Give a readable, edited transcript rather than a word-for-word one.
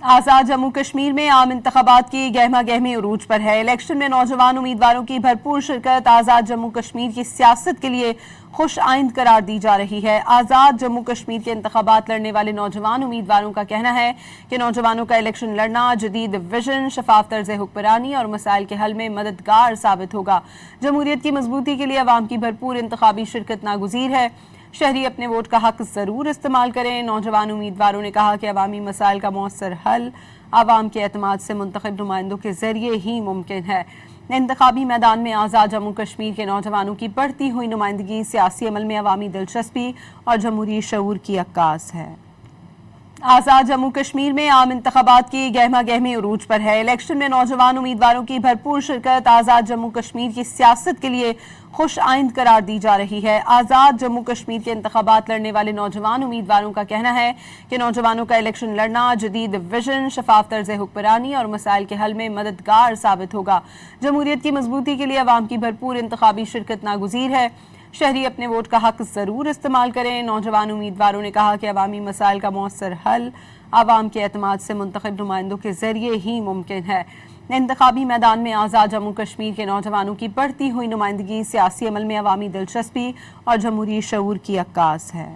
आज़ाद जम्मू कश्मीर में आम इंतखाबात की गहमा गहमी उरूज पर है। इलेक्शन में नौजवान उम्मीदवारों की भरपूर शिरकत आज़ाद जम्मू कश्मीर की सियासत के लिए खुश आइंद करार दी जा रही है। आज़ाद जम्मू कश्मीर के इंतखाबात लड़ने वाले नौजवान उम्मीदवारों का कहना है कि नौजवानों का इलेक्शन लड़ना जदीद विजन, शफाफ तर्ज हुक्मरानी और मसाइल के हल में मददगार साबित होगा। जमहूरियत की मजबूती के लिए अवाम की भरपूर इंतखाबी शिरकत नागुज़ीर है। शहरी अपने वोट का हक जरूर इस्तेमाल करें। नौजवान उम्मीदवारों ने कहा कि अवामी मसाइल का मौसर हल आवाम के एतमाद से मुंतखब नुमाइंदों के जरिए ही मुमकिन है। इंतखाबी मैदान में आज़ाद जम्मू कश्मीर के नौजवानों की बढ़ती हुई नुमाइंदगी सियासी अमल में अवामी दिलचस्पी और जमहूरी शऊर की अक्कास है। आज़ाद जम्मू कश्मीर में आम इंतखाबात की गहमा गहमी उरूज पर है। इलेक्शन में नौजवान उम्मीदवारों की भरपूर शिरकत आज़ाद जम्मू कश्मीर की सियासत के लिए खुश आइंद करार दी जा रही है। आज़ाद जम्मू कश्मीर के इंतखाबात लड़ने वाले नौजवान उम्मीदवारों का कहना है कि नौजवानों का इलेक्शन लड़ना जदीद विजन, शफाफ तर्ज हुक्मरानी और मसाइल के हल में मददगार साबित होगा। जमहूरियत की मजबूती के लिए अवाम की भरपूर इंतखाबी शिरकत नागुज़ीर है। शहरी अपने वोट का हक जरूर इस्तेमाल करें। नौजवान उम्मीदवारों ने कहा कि अवामी मसाइल का मौसर हल आवाम के एतमाद से मुंतखब नुमाइंदों के जरिए ही मुमकिन है। इंतखाबी मैदान में आज़ाद जम्मू कश्मीर के नौजवानों की बढ़ती हुई नुमाइंदगी सियासी अमल में अवामी दिलचस्पी और जमहूरी शऊर की अक्कास है।